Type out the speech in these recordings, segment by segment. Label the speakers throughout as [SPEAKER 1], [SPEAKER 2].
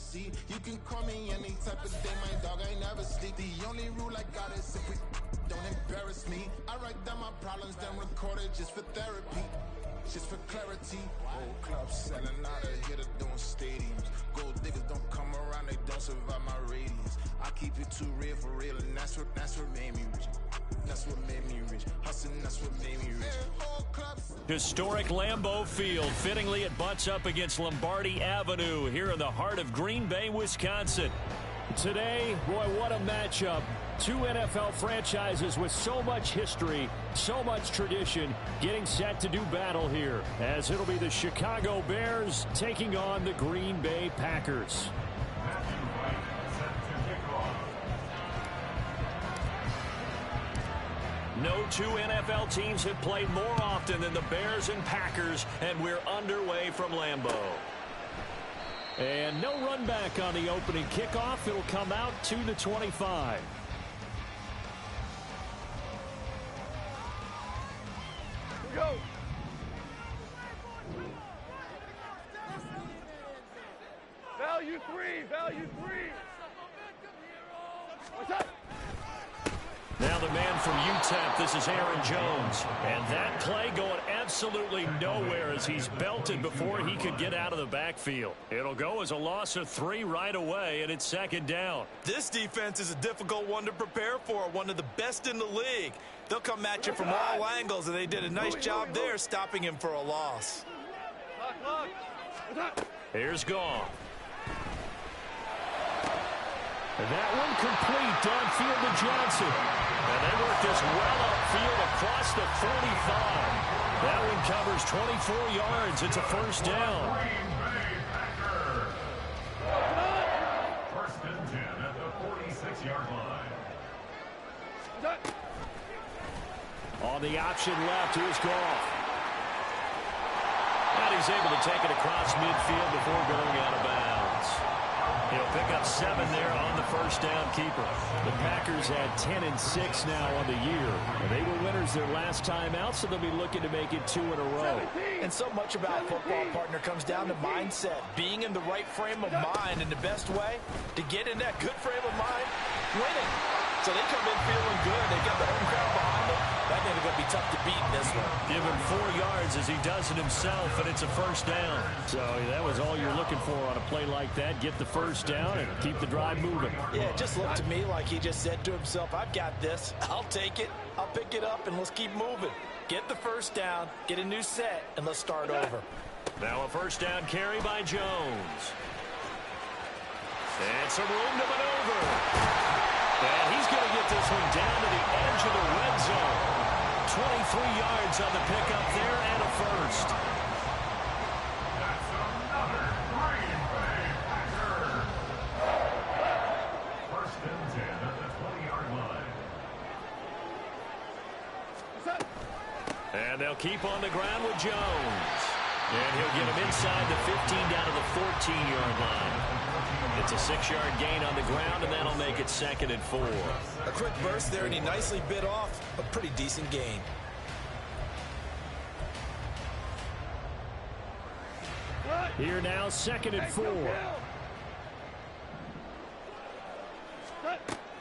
[SPEAKER 1] see. You can call me any type of day, my dog, I never sleep. The only rule I got is if we don't embarrass me. I write down my problems, then record it just for therapy. Just for clarity. Old clubs selling out of here, doing stadiums. Gold diggers don't come around, they don't survive my radius. I keep it too real for real, and that's what made me rich. That's what made me rich. Hustling, that's what made me rich.
[SPEAKER 2] Historic Lambeau Field fittingly it butts up against Lombardi Avenue here in the heart of Green Bay, Wisconsin. Today, boy, what a matchup. Two NFL franchises with so much history, so much tradition, getting set to do battle here, as it'll be the Chicago Bears taking on the Green Bay Packers. No two NFL teams have played more often than the Bears and Packers, and we're underway from Lambeau. And no run back on the opening kickoff. It'll come out to the 25.
[SPEAKER 3] Go. Value three. What's up?
[SPEAKER 2] Now the man from UTEP, this is Aaron Jones. And that play going absolutely nowhere as he's belted before he could get out of the backfield. It'll go as a loss of 3 right away, and it's second down.
[SPEAKER 4] This defense is a difficult one to prepare for, one of the best in the league. They'll come at you from all angles, and they did a nice job there stopping him for a loss.
[SPEAKER 2] Here's Goff. And that one complete downfield to Johnson. And they work this well upfield across the 35. That one covers 24 yards. It's a first down.
[SPEAKER 5] First and 10 at the 46-yard line.
[SPEAKER 2] On the option left, here's Goff. And he's able to take it across midfield before going out of bounds. He'll pick up 7 there on the first down keeper. The Packers had 10-6 now on the year. And they were winners their last time out, so they'll be looking to make it 2 in a row.
[SPEAKER 4] And so much about football, partner, comes down to mindset. Being in the right frame of mind, and the best way to get in that good frame of mind, winning. So they come in feeling good. They got the home crowd behind them. That game's going to be tough to beat in this one.
[SPEAKER 2] Give him 4 yards as he does it himself, and it's a first down. So that was all you're looking for on a play like that. Get the first down and keep the drive moving.
[SPEAKER 4] Yeah, it just looked to me like he just said to himself, I've got this. I'll take it. I'll pick it up, and let's keep moving. Get the first down, get a new set, and let's start over.
[SPEAKER 2] Now a first down carry by Jones. And some room to maneuver. And he's going to get this one down to the edge of the red zone. 23 yards on the pickup there and a first.
[SPEAKER 5] That's another Green Bay Packer. First and 10 at the 20-yard line.
[SPEAKER 2] And they'll keep on the ground with Jones. And he'll get him inside the 15 down to the 14-yard line. It's a 6-yard gain on the ground, and that'll make it 2nd and 4.
[SPEAKER 4] A quick burst there, and he nicely bit off a pretty decent gain.
[SPEAKER 2] Here now, 2nd and 4.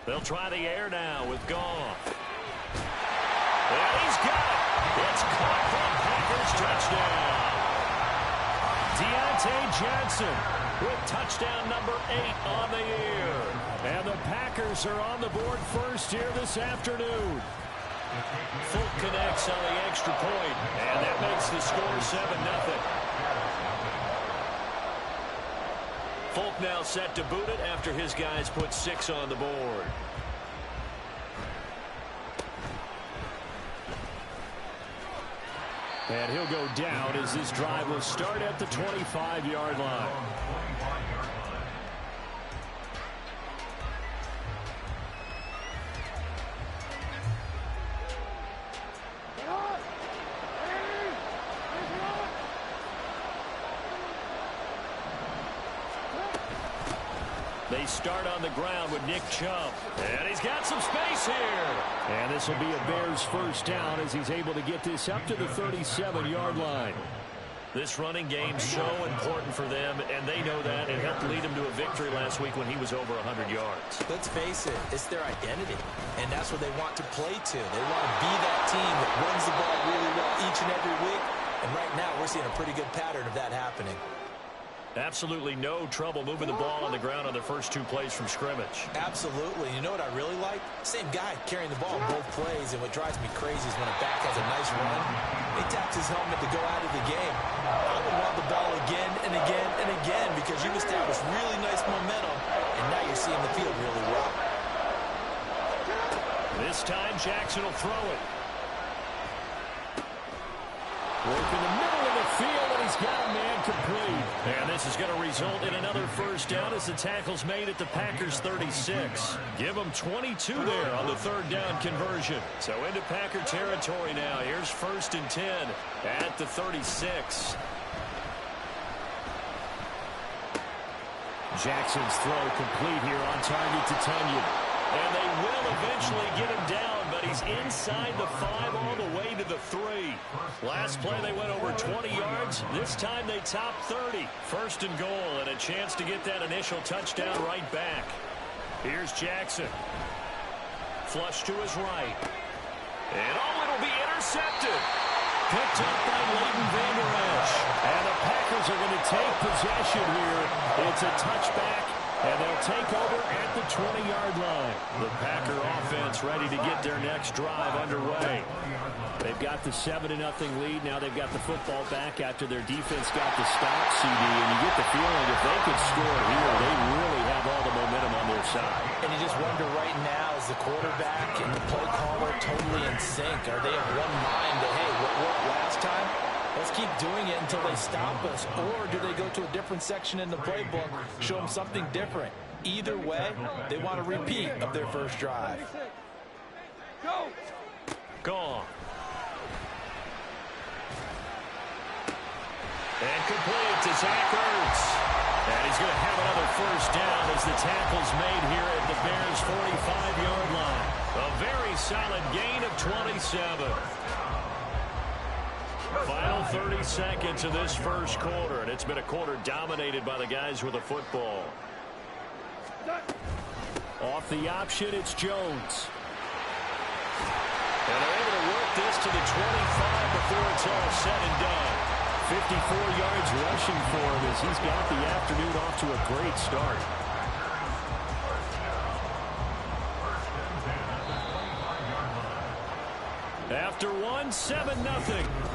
[SPEAKER 2] They'll try the air now with Goff. And he's got it. It's caught for Packers touchdown. Deontay Johnson with touchdown number 8 on the year. And the Packers are on the board first here this afternoon. Fulk connects on the extra point, and that makes the score 7-0. Fulk now set to boot it after his guys put 6 on the board. And he'll go down as this drive will start at the 25-yard line. They start on the ground with Nick Chubb. And he's got some space here. And this will be a Bears first down as he's able to get this up to the 37-yard line. This running game's so important for them, and they know that. It helped lead them to a victory last week when he was over 100 yards.
[SPEAKER 4] Let's face it, it's their identity, and that's what they want to play to. They want to be that team that runs the ball really well each and every week, and right now we're seeing a pretty good pattern of that happening.
[SPEAKER 2] Absolutely no trouble moving the ball on the ground on their first 2 plays from scrimmage.
[SPEAKER 4] Absolutely. You know what I really like? Same guy carrying the ball both plays, and what drives me crazy is when a back has a nice run, he taps his helmet to go out of the game. I would want the ball again and again and again because you've established really nice momentum, and now you're seeing the field really well.
[SPEAKER 2] This time, Jackson will throw it. Work in the middle of the field, and he's got a man complete. And this is going to result in another first down as the tackle's made at the Packers' 36. Give them 22 there on the 3rd down conversion. So into Packer territory now. Here's 1st and 10 at the 36. Jackson's throw complete here on target to Tunyon. And they will eventually get him down, but he's inside the 5 all the way to the 3. Last play they went over 20 yards. This time they top 30. 1st and goal and a chance to get that initial touchdown right back. Here's Jackson. Flush to his right. And it'll be intercepted. Picked up by Leighton Vander Esch. And the Packers are going to take possession here. It's a touchback. And they'll take over at the 20-yard line. The Packer offense ready to get their next drive underway. They've got the 7-0 lead. Now they've got the football back after their defense got the stop, CD. And you get the feeling if they could score here, they really have all the momentum on their side.
[SPEAKER 4] And you just wonder right now, is the quarterback and the play caller totally in sync? Are they of one mind that, hey, what worked last time? Let's keep doing it until they stop us. Or do they go to a different section in the playbook, show them something different? Either way, they want a repeat of their first drive.
[SPEAKER 3] Go!
[SPEAKER 2] Gone. And complete to Zach Ertz. And he's going to have another first down as the tackle's made here at the Bears' 45-yard line. A very solid gain of 27. Final 30 seconds of this first quarter, and it's been a quarter dominated by the guys with the football. Off the option, it's Jones. And they're able to work this to the 25 before it's all said and done. 54 yards rushing for him as he's got the afternoon off to a great start. After 7-0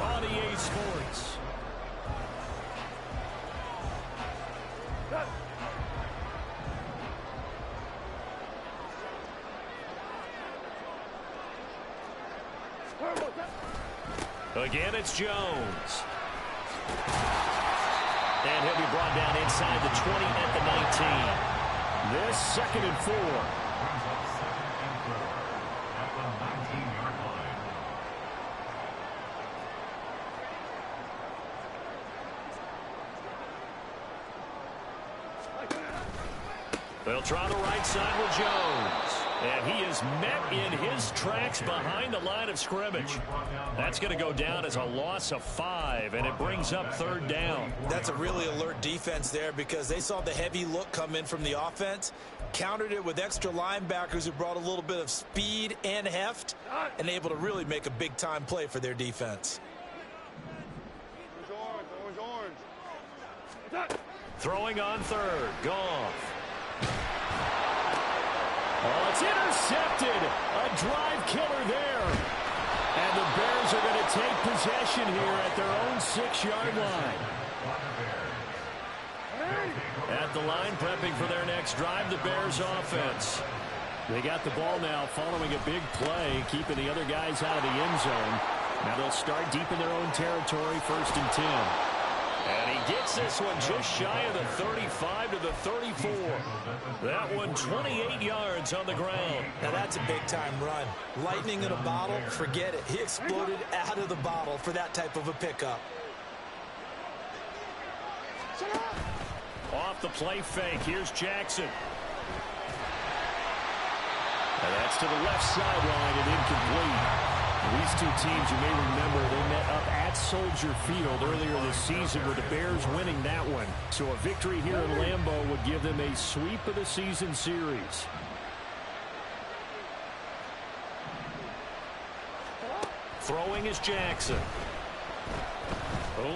[SPEAKER 2] on EA Sports. Again, it's Jones. And he'll be brought down inside the 20 at the 19. This 2nd and 4. They'll try the right side with Jones. And he is met in his tracks behind the line of scrimmage. That's going to go down as a loss of 5, and it brings up 3rd down.
[SPEAKER 4] That's a really alert defense there because they saw the heavy look come in from the offense, countered it with extra linebackers who brought a little bit of speed and heft, and able to really make a big-time play for their defense.
[SPEAKER 2] Throwing on 3rd. Goff. Oh, it's intercepted. A drive killer there. And the Bears are going to take possession here at their own 6-yard line. At the line, prepping for their next drive, the Bears offense. They got the ball now following a big play, keeping the other guys out of the end zone. Now they'll start deep in their own territory, 1st and 10. And he gets this one just shy of the 35 to the 34. That one 28 yards on the ground.
[SPEAKER 4] Now that's a big-time run. Lightning in a bottle, forget it. He exploded out of the bottle for that type of a pickup.
[SPEAKER 2] Off the play fake, here's Jackson. And that's to the left sideline and incomplete. These two teams, you may remember, they met up at Soldier Field earlier this season with the Bears winning that one. So a victory here in Lambeau would give them a sweep of the season series. Throwing is Jackson.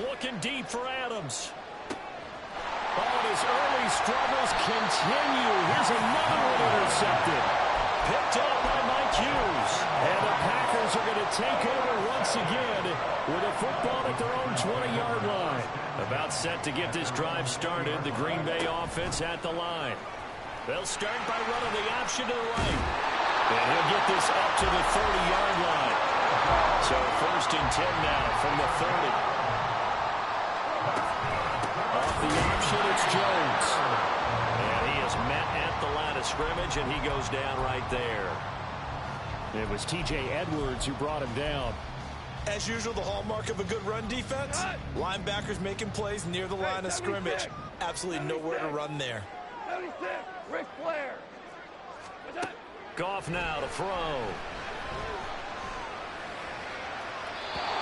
[SPEAKER 2] Looking deep for Adams. Oh, and his early struggles continue. Here's another one intercepted. Picked up by Mike Hughes. And the Packers are going to take over once again with a football at their own 20-yard line. About set to get this drive started. The Green Bay offense at the line. They'll start by running the option to the right. And he'll get this up to the 30-yard line. So 1st and 10 now from the 30. Off the option, it's Jones. And he is met at the line of scrimmage, and he goes down right there. It was T.J. Edwards who brought him down.
[SPEAKER 4] As usual, the hallmark of a good run defense, linebackers making plays near the line of scrimmage. Absolutely nowhere to run there.
[SPEAKER 3] 76, Ric Flair.
[SPEAKER 2] Goff now to throw.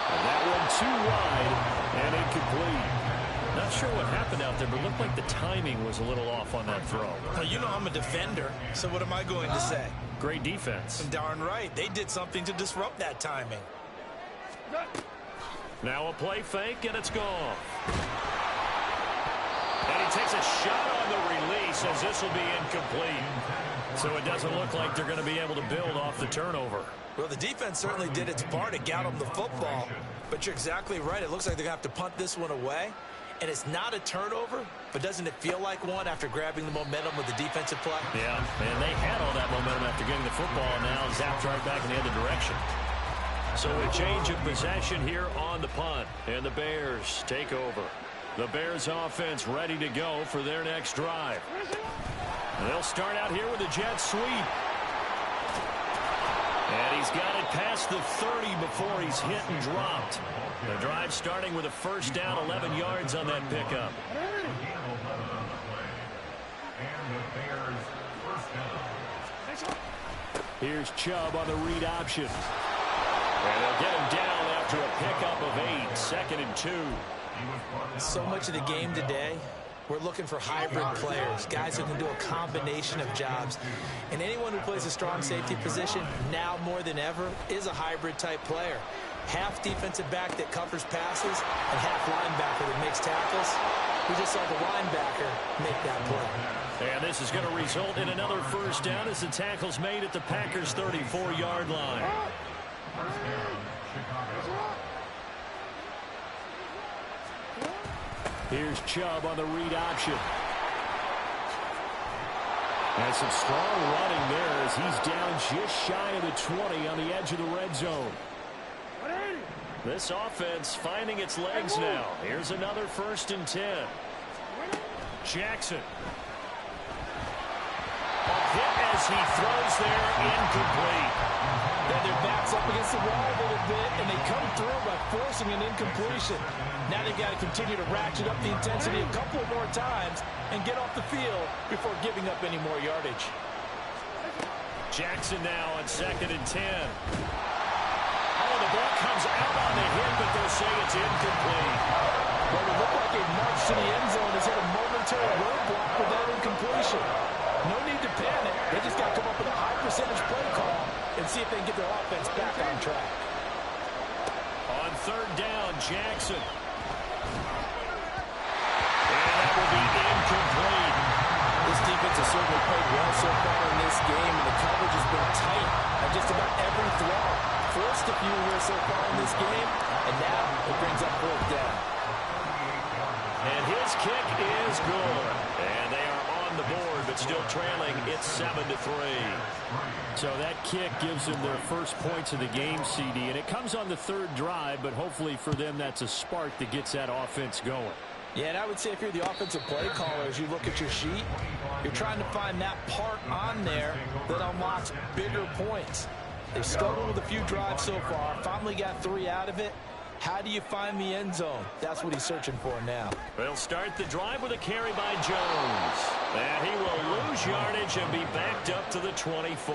[SPEAKER 2] And that one too wide and incomplete. Not sure what happened out there, but it looked like the timing was a little off on that throw.
[SPEAKER 4] Well, you know I'm a defender, so what am I going to say?
[SPEAKER 2] Great defense.
[SPEAKER 4] Darn right. They did something to disrupt that timing.
[SPEAKER 2] Now a play fake, and it's gone. And he takes a shot on the release as this will be incomplete. So it doesn't look like they're going to be able to build off the turnover.
[SPEAKER 4] Well, the defense certainly did its part to get them the football. But you're exactly right. It looks like they're going to have to punt this one away. And it's not a turnover, but doesn't it feel like one after grabbing the momentum with the defensive play?
[SPEAKER 2] Yeah, and they had all that momentum after getting the football, and now zapped right back in the other direction. So a change of possession here on the punt, and the Bears take over. The Bears offense ready to go for their next drive. They'll start out here with a jet sweep. And he's got it past the 30 before he's hit and dropped. The drive starting with a 1st down, 11 yards on that pickup. Here's Chubb on the read option. And they'll get him down after a pickup of 8, 2nd and 2.
[SPEAKER 4] So much of the game today, we're looking for hybrid players, guys who can do a combination of jobs. And anyone who plays a strong safety position, now more than ever, is a hybrid type player. Half defensive back that covers passes and half linebacker that makes tackles. We just saw the linebacker make that play.
[SPEAKER 2] And this is going to result in another 1st down as the tackle's made at the Packers' 34-yard line. Here's Chubb on the read option. And some strong running there as he's down just shy of the 20 on the edge of the red zone. This offense finding its legs now. Here's another 1st and 10. Jackson. A hit as he throws there, incomplete.
[SPEAKER 4] Then their backs up against the wall a little bit, and they come through by forcing an incompletion. Now they've got to continue to ratchet up the intensity a couple more times and get off the field before giving up any more yardage.
[SPEAKER 2] Jackson now on 2nd and 10. Oh, the ball comes out on the hit, but they'll say it's incomplete.
[SPEAKER 4] Well, it looked like a march to the end zone has hit a momentary roadblock with that incompletion. No need to panic. They just got to come up with a high percentage play call and see if they can get their offense back on track.
[SPEAKER 2] On 3rd down, Jackson. And that will be incomplete.
[SPEAKER 4] This defense has certainly played well so far in this game, and the coverage has been tight on just about every throw. Forced a few here so far in this game, and now it brings up 4th down.
[SPEAKER 2] And his kick is good. And they are on the board, but still trailing. It's 7-3. So that kick gives them their first points of the game, CD. And it comes on the 3rd drive, but hopefully for them that's a spark that gets that offense going.
[SPEAKER 4] Yeah, and I would say if you're the offensive play caller, as you look at your sheet, you're trying to find that part on there that unlocks bigger points. They've struggled with a few drives so far, finally got 3 out of it. How do you find the end zone? That's what he's searching for now.
[SPEAKER 2] They'll start the drive with a carry by Jones. And he will lose yardage and be backed up to the 24.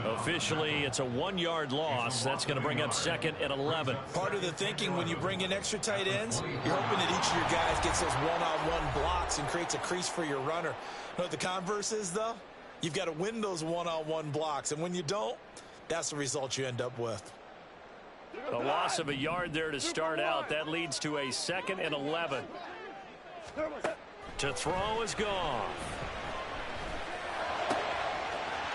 [SPEAKER 2] Officially, it's a 1-yard loss. That's going to bring up 2nd and 11.
[SPEAKER 4] Part of the thinking when you bring in extra tight ends, you're hoping that each of your guys gets those one-on-one blocks and creates a crease for your runner. You know what the converse is, though? You've got to win those one-on-one blocks. And when you don't, that's the result you end up with.
[SPEAKER 2] A loss of a yard there to start out. That leads to a 2nd and 11. To throw is Goff.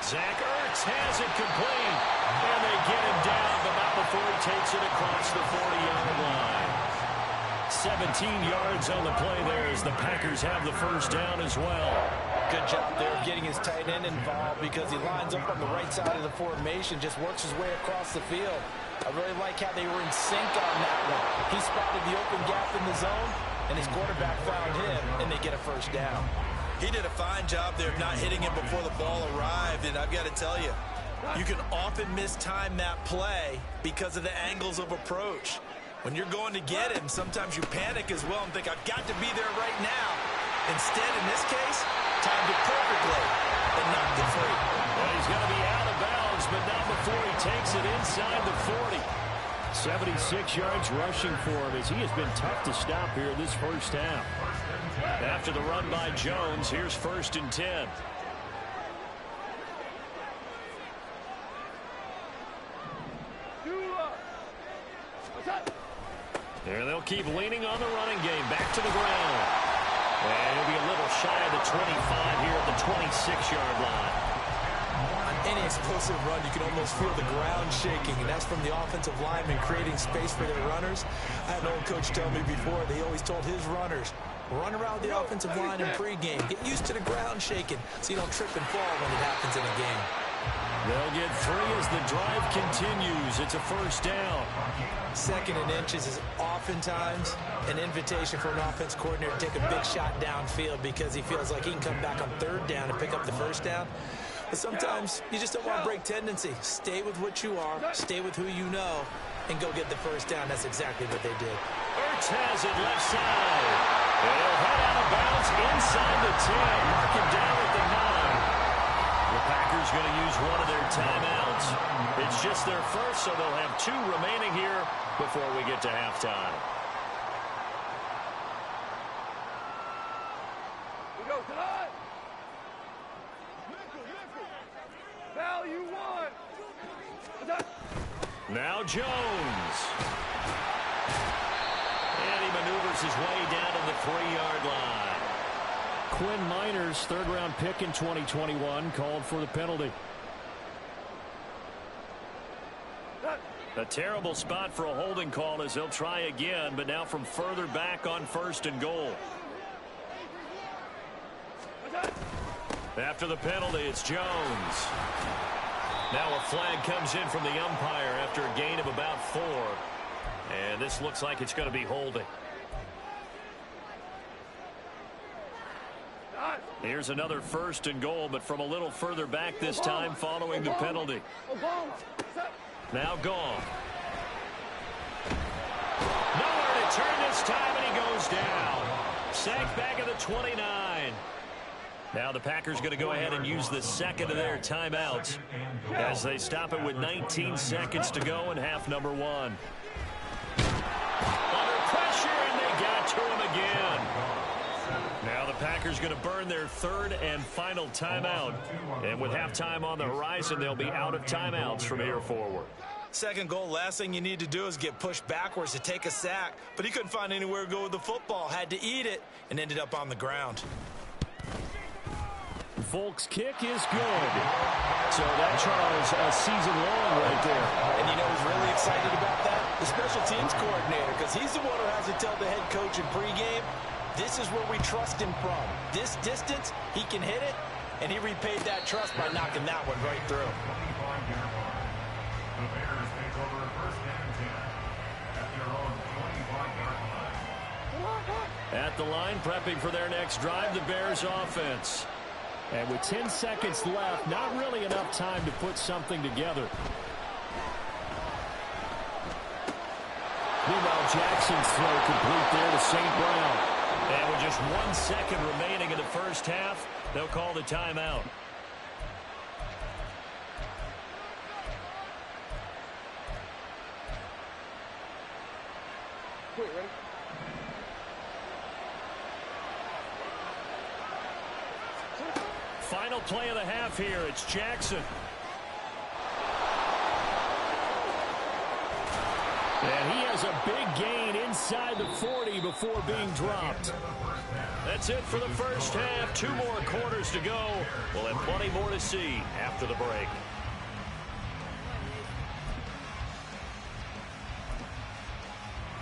[SPEAKER 2] Zach Ertz has it complete. And they get him down, but not before he takes it across the 40-yard line. 17 yards on the play there as the Packers have the first down as well.
[SPEAKER 4] Good job there of getting his tight end involved because he lines up on the right side of the formation, just works his way across the field. I really like how they were in sync on that one. He spotted the open gap in the zone, and his quarterback found him, and they get a first down. He did a fine job there of not hitting him before the ball arrived, and I've got to tell you, you can often mistime that play because of the angles of approach. When you're going to get him, sometimes you panic as well and think, I've got to be there right now. Instead, in this case, timed it perfectly and knocked it free.
[SPEAKER 2] Well, he's going to be out of bounds, but not before he takes it inside the 40. 76 yards rushing for him as he has been tough to stop here this first half. After the run by Jones, here's 1st and 10. There they'll keep leaning on the running game. Back to the ground. And he'll be a little shy of the 25 here at the 26-yard line.
[SPEAKER 4] On any explosive run, you can almost feel the ground shaking, and that's from the offensive linemen creating space for their runners. I had an old coach tell me before, they always told his runners, run around the offensive line in pregame. Get used to the ground shaking so you don't trip and fall when it happens in a game.
[SPEAKER 2] They'll get 3 as the drive continues. It's a first down.
[SPEAKER 4] 2nd and inches is oftentimes an invitation for an offense coordinator to take a big shot downfield because he feels like he can come back on 3rd down and pick up the first down. But sometimes you just don't want to break tendency. Stay with what you are, stay with who you know, and go get the first down. That's exactly what they did.
[SPEAKER 2] Ertz has it left side. They'll head out of bounds inside the 10. Mark him down at the 9. The Packers going to use one of their timeouts. It's just their first, so they'll have 2 remaining here before we get to halftime.
[SPEAKER 3] We go tonight. Value 1.
[SPEAKER 2] Now Jones. And he maneuvers his way down to the 3-yard line. Quinn Miners, 3rd-round pick in 2021, called for the penalty. A terrible spot for a holding call as they'll try again, but now from further back on 1st and goal. After the penalty, it's Jones. Now a flag comes in from the umpire after a gain of about 4. And this looks like it's going to be holding. Here's another 1st and goal, but from a little further back this time following the penalty. Now Goff. Nowhere to turn this time, and he goes down. Sacked back at the 29. Now the Packers going to go ahead and use the 2nd of their timeouts as they stop it with 19 seconds to go in half number 1. Under pressure, and they got to him again. Now the Packers going to burn their 3rd and final timeout. And with halftime on the horizon, they'll be out of timeouts from here forward.
[SPEAKER 4] 2nd goal, last thing you need to do is get pushed backwards to take a sack. But he couldn't find anywhere to go with the football, had to eat it, and ended up on the ground.
[SPEAKER 2] Folk's kick is good. So that, Charles, a season long right there.
[SPEAKER 4] And you know who's really excited about that? The special teams coordinator, because he's the one who has to tell the head coach in pregame, this is where we trust him from. This distance, he can hit it, and he repaid that trust by knocking that one right through.
[SPEAKER 5] The Bears take over 1st and 10 at their own 25-yard line.
[SPEAKER 2] At the line, prepping for their next drive, the Bears offense. And with 10 seconds left, not really enough time to put something together. Meanwhile, Jackson's throw complete there to St. Brown. And with just 1 second remaining in the first half, they'll call the timeout.
[SPEAKER 3] Wait, ready?
[SPEAKER 2] Final play of the half here. It's Jackson. And he has a big gain inside the 40 before being dropped. That's it for the first half. 2 more quarters to go. We'll have plenty more to see after the break.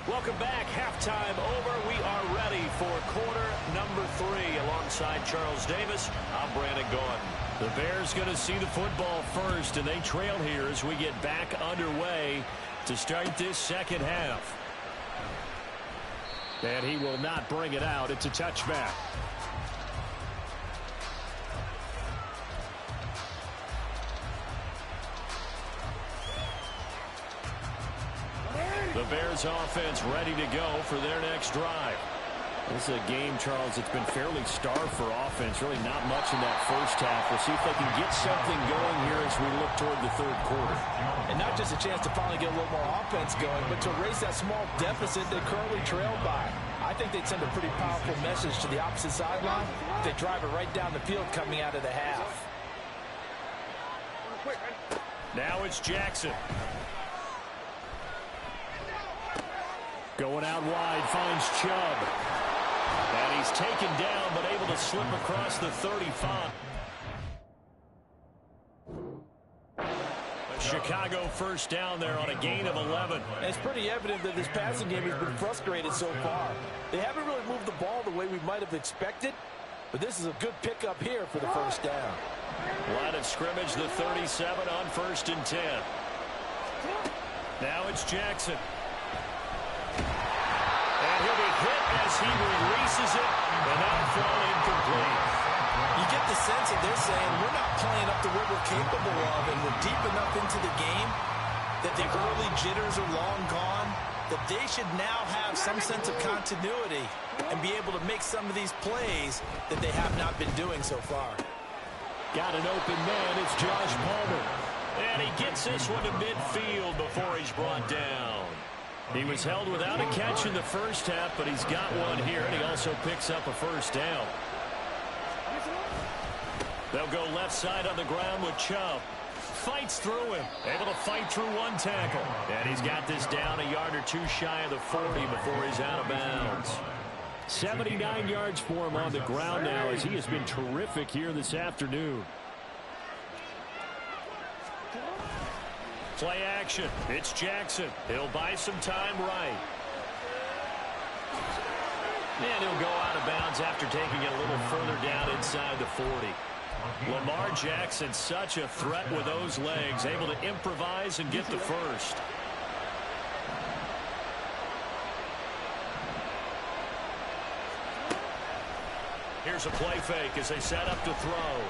[SPEAKER 2] Welcome back. Halftime over. We are ready for quarter number 3. Alongside Charles Davis, I'm Brandon Gaudin. The Bears going to see the football first, and they trail here as we get back underway to start this second half. And he will not bring it out. It's a touchback. The Bears offense ready to go for their next drive. This is a game, Charles, it's been fairly starved for offense. Really not much in that first half. We'll see if they can get something going here as we look toward the third quarter.
[SPEAKER 4] And not just a chance to finally get a little more offense going, but to erase that small deficit they currently trailed by. I think they'd send a pretty powerful message to the opposite sideline if they drive it right down the field coming out of the half.
[SPEAKER 2] Now it's Jackson. Going out wide, finds Chubb. And he's taken down, but able to slip across the 35. Chicago first down there on a gain of 11.
[SPEAKER 4] And it's pretty evident that this passing game has been frustrated so far. They haven't really moved the ball the way we might have expected, but this is a good pickup here for the first down.
[SPEAKER 2] Line of scrimmage, the 37 on 1st and 10. Now it's Jackson. And he'll be hit as he releases it, and now thrown incomplete.
[SPEAKER 4] You get the sense that they're saying we're not playing up to what we're capable of, and we're deep enough into the game that the early jitters are long gone, that they should now have some sense of continuity and be able to make some of these plays that they have not been doing so far.
[SPEAKER 2] Got an open man. It's Josh Palmer. And he gets this one to midfield before he's brought down. He was held without a catch in the first half, but he's got one here, and he also picks up a first down. They'll go left side on the ground with Chubb. Fights through him. Able to fight through one tackle. And he's got this down a yard or two shy of the 40 before he's out of bounds. 79 yards for him on the ground now as he has been terrific here this afternoon. Play action. It's Jackson. He'll buy some time right. And he'll go out of bounds after taking it a little further down inside the 40. Lamar Jackson, such a threat with those legs, able to improvise and get the first. Here's a play fake as they set up to throw.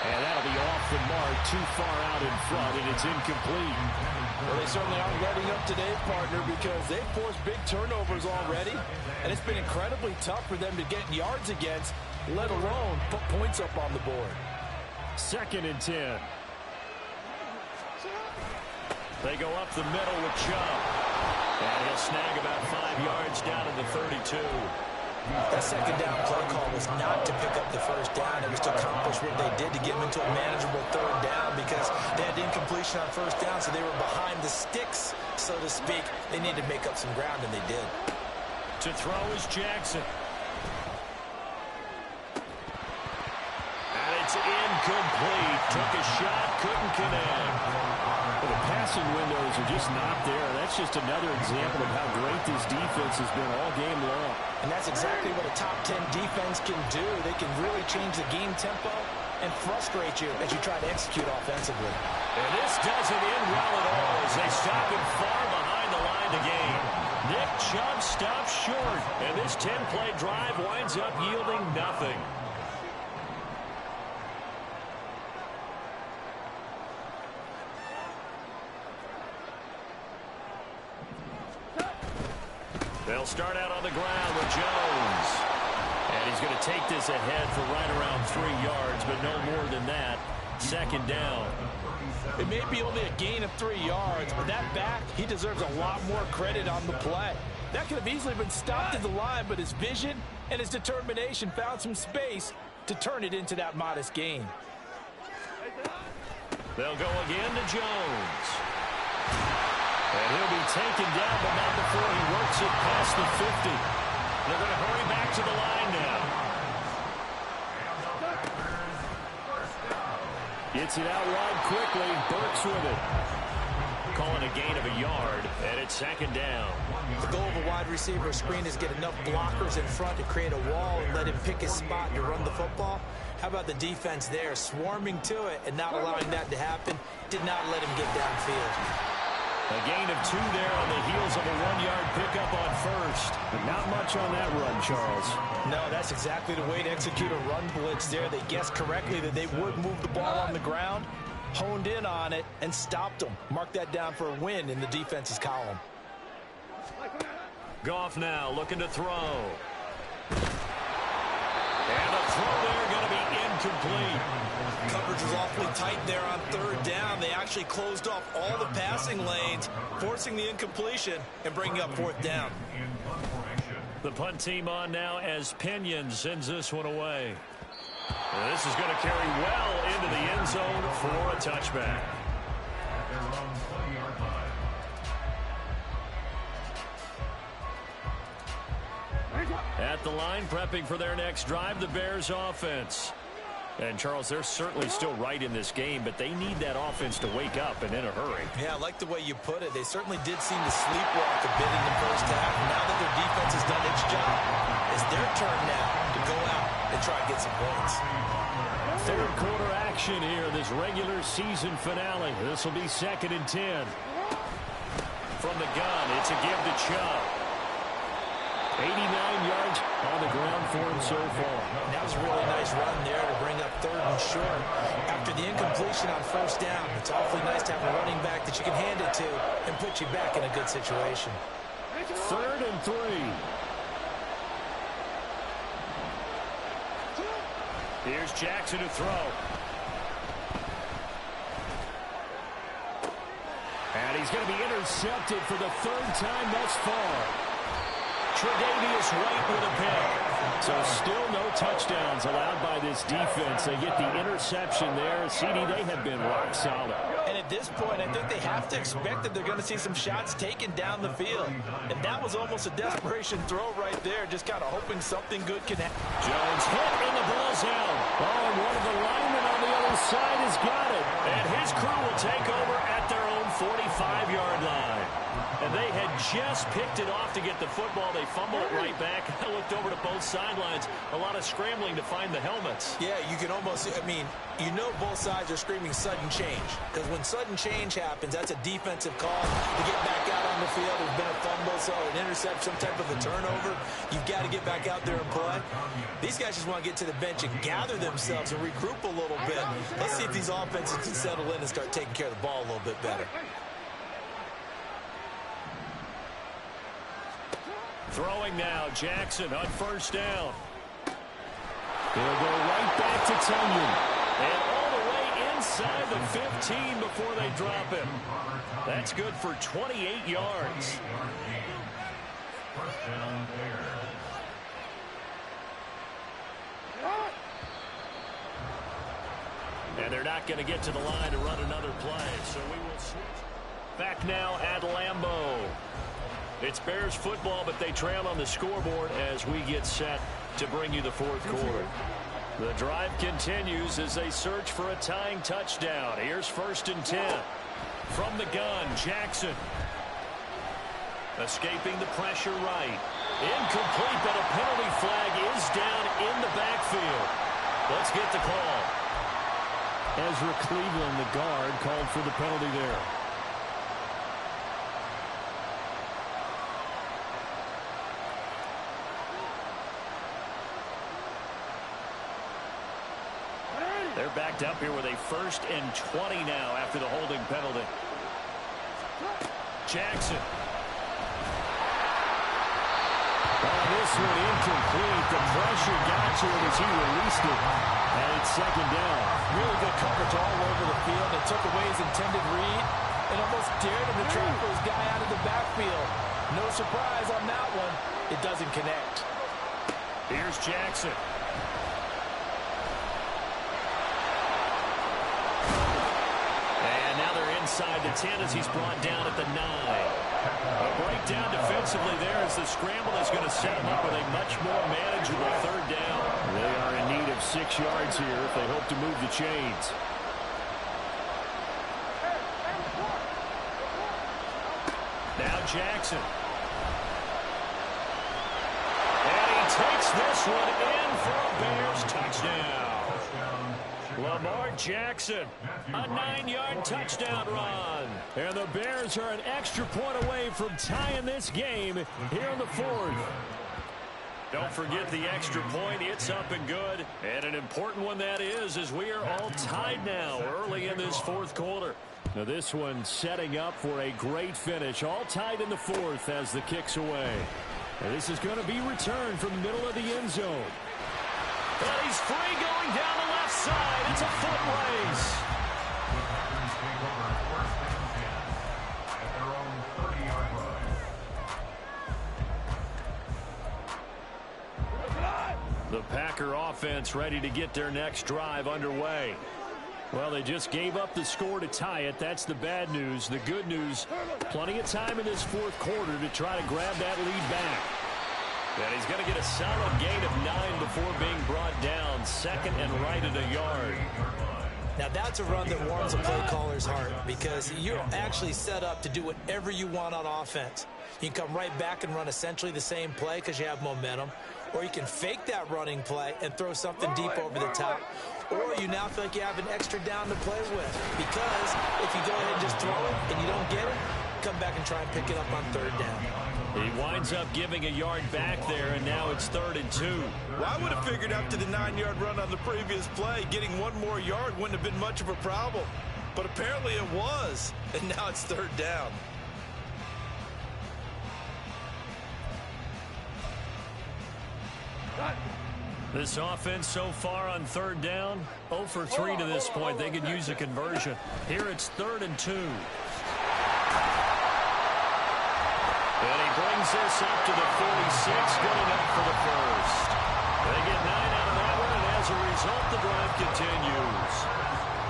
[SPEAKER 2] And that'll be off the mark, too far out in front, and it's incomplete.
[SPEAKER 4] Well, they certainly aren't letting up today, partner, because they've forced big turnovers already, and it's been incredibly tough for them to get yards against, let alone put points up on the board.
[SPEAKER 2] 2nd and 10. They go up the middle with Chubb. And he'll snag about 5 yards down to the 32.
[SPEAKER 4] That second down play call was not to pick up the first down. It was to accomplish what they did to get them into a manageable 3rd down because they had incompletion on 1st down, so they were behind the sticks, so to speak. They needed to make up some ground, and they did.
[SPEAKER 2] To throw is Jackson. And it's incomplete. Took a shot, couldn't connect. Well, the passing windows are just not there. That's just another example of how great this defense has been all game long.
[SPEAKER 4] And that's exactly what a top 10 defense can do. They can really change the game tempo and frustrate you as you try to execute offensively.
[SPEAKER 2] And this doesn't end well at all as they stop him far behind the line to gain. Nick Chubb stops short, and this 10-play drive winds up yielding nothing. They'll start out on the ground with Jones. And he's going to take this ahead for right around 3 yards, but no more than that. Second down.
[SPEAKER 4] It may be only a gain of 3 yards, but that back, he deserves a lot more credit on the play. That could have easily been stopped at the line, but his vision and his determination found some space to turn it into that modest gain.
[SPEAKER 2] They'll go again to Jones. And he'll be taken down, but not before he works it past the 50. They're going to hurry back to the line now. Gets it out wide quickly. Burks with it. Calling a gain of a yard, and it's second down.
[SPEAKER 4] The goal of a wide receiver screen is get enough blockers in front to create a wall and let him pick his spot to run the football. How about the defense there, swarming to it and not allowing that to happen? Did not let him get downfield.
[SPEAKER 2] A gain of 2 there on the heels of a 1-yard pickup on first. But not much on that run, Charles.
[SPEAKER 4] No, that's exactly the way to execute a run blitz there. They guessed correctly that they would move the ball on the ground, honed in on it, and stopped them. Mark that down for a win in the defense's column.
[SPEAKER 2] Goff now looking to throw. And the throw there going to be incomplete.
[SPEAKER 4] Coverage was awfully tight there on third down. They actually closed off all the passing lanes, forcing the incompletion and bringing up fourth down.
[SPEAKER 2] The punt team on now as Pinion sends this one away. And this is going to carry well into the end zone for a touchback. At the line, prepping for their next drive, the Bears offense. And, Charles, they're certainly still right in this game, but they need that offense to wake up and in a hurry.
[SPEAKER 4] Yeah, I like the way you put it. They certainly did seem to sleepwalk a bit in the first half. Now that their defense has done its job, it's their turn now to go out and try and get some points.
[SPEAKER 2] Third quarter action here, this regular season finale. This will be 2nd and 10. From the gun, it's a give to Chubb. 89 yards on the ground for him so far.
[SPEAKER 4] That was a really nice run there to bring up 3rd and short. After the incompletion on first down, it's awfully nice to have a running back that you can hand it to and put you back in a good situation.
[SPEAKER 2] 3rd and 3. Here's Jackson to throw. And he's going to be intercepted for the 3rd time thus far. Tre'Davious White with a pick. So still no touchdowns allowed by this defense. They get the interception there. CD, they have been rock solid.
[SPEAKER 4] And at this point, I think they have to expect that they're going to see some shots taken down the field. And that was almost a desperation throw right there, just kind of hoping something good can happen.
[SPEAKER 2] Jones hit and the ball's out. Oh, and one of the linemen on the other side has got it. And his crew will take over at their own 45-yard line. And they had just picked it off to get the football. They fumble it right back. I looked over to both sidelines. A lot of scrambling to find the helmets.
[SPEAKER 4] Yeah, you can almost, I mean, you know both sides are screaming sudden change. Because when sudden change happens, that's a defensive call to get back out on the field. There's been a fumble, so an interception, some type of a turnover. You've got to get back out there and play. These guys just want to get to the bench and gather themselves and regroup a little bit. Let's see if these offenses can settle in and start taking care of the ball a little bit better.
[SPEAKER 2] Throwing now, Jackson on first down. He'll go right back to Tunyon. And all the way inside the 15 before they drop him. That's good for 28 yards. And they're not going to get to the line to run another play, so we will switch. Back now at Lambeau. It's Bears football, but they trail on the scoreboard as we get set to bring you the 4th quarter. The drive continues as they search for a tying touchdown. Here's 1st and 10. From the gun, Jackson. Escaping the pressure right. Incomplete, but a penalty flag is down in the backfield. Let's get the call. Ezra Cleveland, the guard, called for the penalty there. They're backed up here with a 1st and 20 now after the holding penalty. Jackson. this one incomplete. The pressure got to him as he released it. And it's second down.
[SPEAKER 4] Really good coverage all over the field. They took away his intended read and almost dared him to try for his guy out of the backfield. No surprise on that one. It doesn't connect.
[SPEAKER 2] Here's Jackson. And now they're inside the 10 as he's brought down at the 9. A breakdown defensively there as the scramble is going to set him up with a much more manageable third down. They are in need of 6 yards here if they hope to move the chains. Now Jackson. And he takes this one in for a Bears touchdown. Lamar Jackson, a 9-yard touchdown run. And the Bears are an extra point away from tying this game here in the 4th. Don't forget the extra point. It's up and good. And an important one that is, as we are all tied now early in this 4th quarter. Now this one setting up for a great finish. All tied in the 4th as the kick's away. And this is going to be returned from the middle of the end zone. But he's free going down the left side. It's a foot race.
[SPEAKER 5] Take over 1st and 10 at their own 30-yard line.
[SPEAKER 2] The Packer offense ready to get their next drive underway. Well, they just gave up the score to tie it. That's the bad news. The good news, plenty of time in this 4th quarter to try to grab that lead back. And he's going to get a solid gain of 9 before being brought down. 2nd and right at a yard.
[SPEAKER 4] Now that's a run that warms a play caller's heart because you're actually set up to do whatever you want on offense. You can come right back and run essentially the same play because you have momentum. Or you can fake that running play and throw something deep over the top. Or you now feel like you have an extra down to play with. Because if you go ahead and just throw it and you don't get it, come back and try and pick it up on 3rd down.
[SPEAKER 2] He winds up giving a yard back there, and now it's 3rd and 2.
[SPEAKER 4] Well, I would have figured after the 9-yard run on the previous play, getting 1 more yard wouldn't have been much of a problem. But apparently it was, and now it's 3rd down.
[SPEAKER 2] This offense so far on 3rd down, 0 for 3 to this point. They could use a conversion. Here it's 3rd and 2. And he brings this up to the 46, good enough for the first. They get 9 out of that one, and as a result, the drive continues.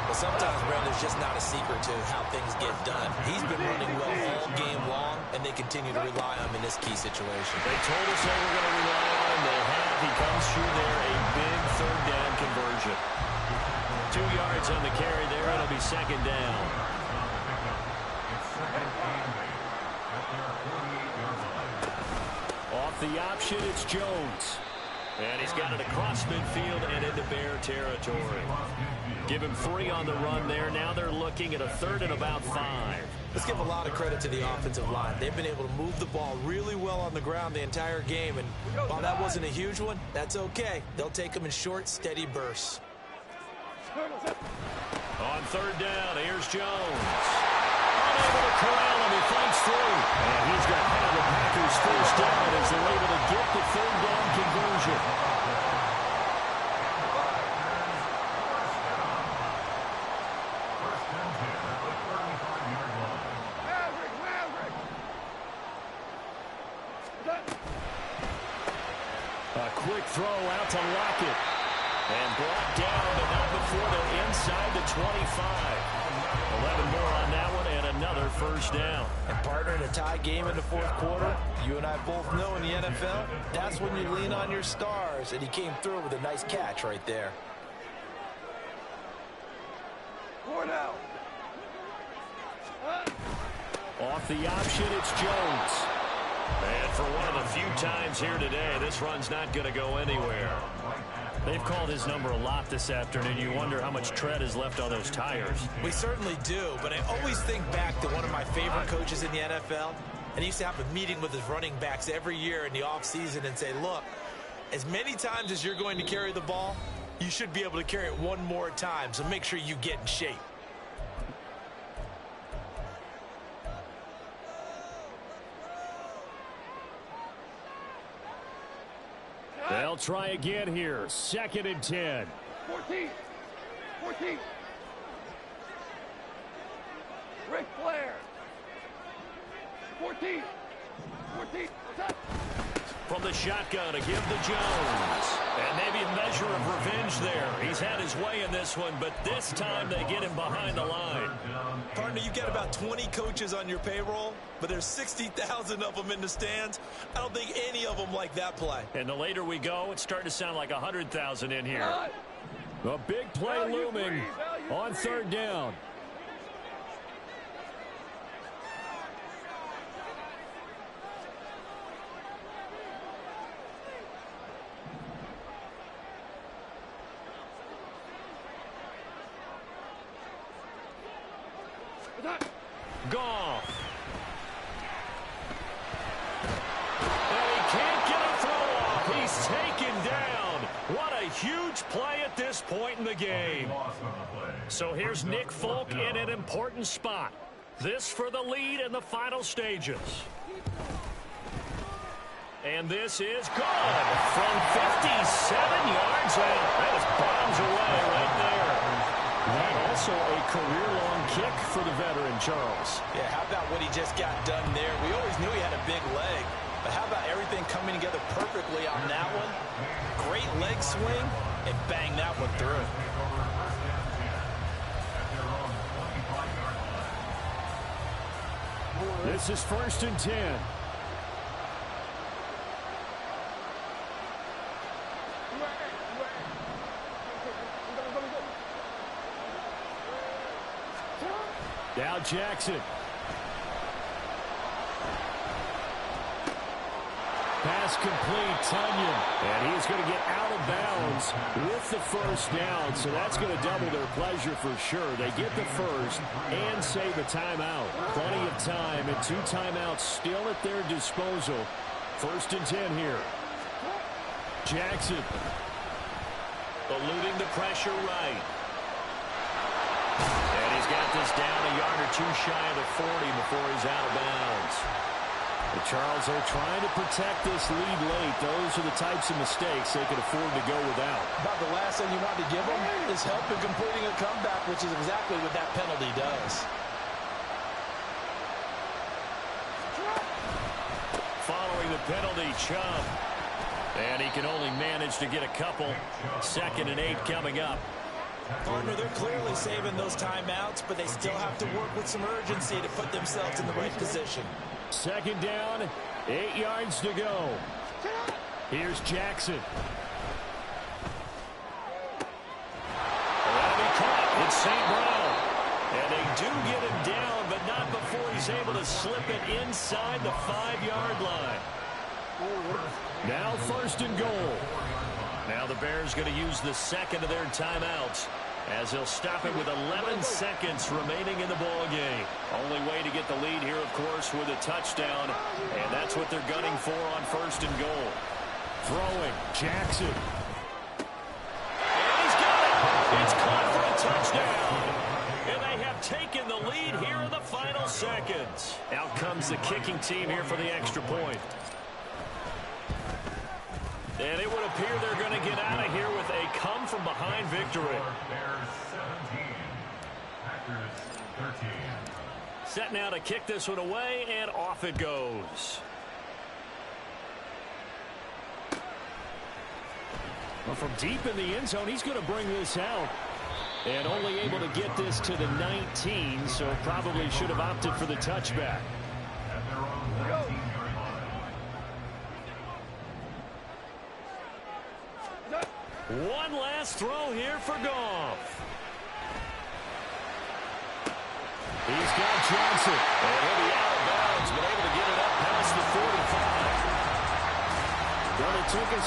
[SPEAKER 4] Well, sometimes, Brad, there's just not a secret to how things get done. He's been running well all game long, and they continue to rely on him in this key situation.
[SPEAKER 2] They told us they were going to rely on him. They have. He comes through there, a big 3rd down conversion. 2 yards on the carry there. It'll be 2nd down. Off the option, it's Jones. And he's got it across midfield and into Bear territory. Give him 3 on the run there. Now they're looking at a 3rd and about 5.
[SPEAKER 4] Let's give a lot of credit to the offensive line. They've been able to move the ball really well on the ground the entire game. And while that wasn't a huge one, that's okay. They'll take them in short, steady bursts.
[SPEAKER 2] On 3rd down, here's Jones. Unable to corral him, he fights through. And he's got to have the Packers first down as they're able to get the 3rd down conversion. A quick throw out to Lockett. And brought down, but not before they're inside the 25. 11 more on that one, and another first down.
[SPEAKER 4] And partner, in a tie game in the 4th quarter, you and I both know in the NFL, that's when you lean on your stars. And he came through with a nice catch right there.
[SPEAKER 3] 4 now.
[SPEAKER 2] Off the option, it's Jones. And for one of the few times here today, this run's not going to go anywhere. They've called his number a lot this afternoon. You wonder how much tread is left on those tires.
[SPEAKER 4] We certainly do, but I always think back to one of my favorite coaches in the NFL, and he used to have a meeting with his running backs every year in the offseason and say, look, as many times as you're going to carry the ball, you should be able to carry it 1 more time, so make sure you get in shape.
[SPEAKER 2] They'll try again here. 2nd and 10.
[SPEAKER 3] 14. Ric Flair. 14.
[SPEAKER 2] From the shotgun to give to Jones. And maybe a measure of revenge there. He's had his way in this one, but this time they get him behind the line.
[SPEAKER 4] Partner, you get about 20 coaches on your payroll, but there's 60,000 of them in the stands. I don't think any of them like that play.
[SPEAKER 2] And the later we go, it's starting to sound like 100,000 in here. A big play looming on 3rd down. Goff. And he can't get a throw off. He's taken down. What a huge play at this point in the game. So here's Nick Folk in an important spot. This for the lead in the final stages. And this is good. From 57 yards out. That is bombs away right there. And also a career-long kick for the veteran, Charles.
[SPEAKER 4] Yeah, how about what he just got done there? We always knew he had a big leg, but how about everything coming together perfectly on that one? Great leg swing, and bang that one through.
[SPEAKER 2] This is 1st and 10. Now Jackson. Pass complete, Tunyon. And he's going to get out of bounds with the 1st down, so that's going to double their pleasure for sure. They get the 1st and save a timeout. Plenty of time and 2 timeouts still at their disposal. 1st and 10 here. Jackson. Eluding the pressure right. And he's got this down a yard or 2 shy of the 40 before he's out of bounds. The Charles are trying to protect this lead late. Those are the types of mistakes they could afford to go without.
[SPEAKER 4] About the last thing you want to give them is help in completing a comeback, which is exactly what that penalty does.
[SPEAKER 2] Following the penalty, Chubb. And he can only manage to get a couple. 2nd and 8 coming up.
[SPEAKER 4] Partner, they're clearly saving those timeouts, but they still have to work with some urgency to put themselves in the right position.
[SPEAKER 2] 2nd down, 8 yards to go. Here's Jackson. That'll be caught. It's St. Brown. And they do get him down, but not before he's able to slip it inside the 5-yard line. Now 1st and goal. Now the Bears going to use the 2nd of their timeouts as they'll stop it with 11 seconds remaining in the ball game. Only way to get the lead here, of course, with a touchdown, and that's what they're gunning for on 1st and goal. Throwing, Jackson. And he's got it. It's caught for a touchdown. And they have taken the lead here in the final seconds. Out comes the kicking team here for the extra point. And it would appear they're going to get out of here with a come-from-behind victory.
[SPEAKER 5] Bears 17, Packers 13.
[SPEAKER 2] Set now to kick this one away, and off it goes. Well, from deep in the end zone, he's going to bring this out. And only able to get this to the 19, so probably should have opted for the touchback.
[SPEAKER 5] At their own 19-yard line.
[SPEAKER 2] One last throw here for Goff. He's got Johnson. And he'll be out of bounds, but able to get it up past the 45. Well, it took us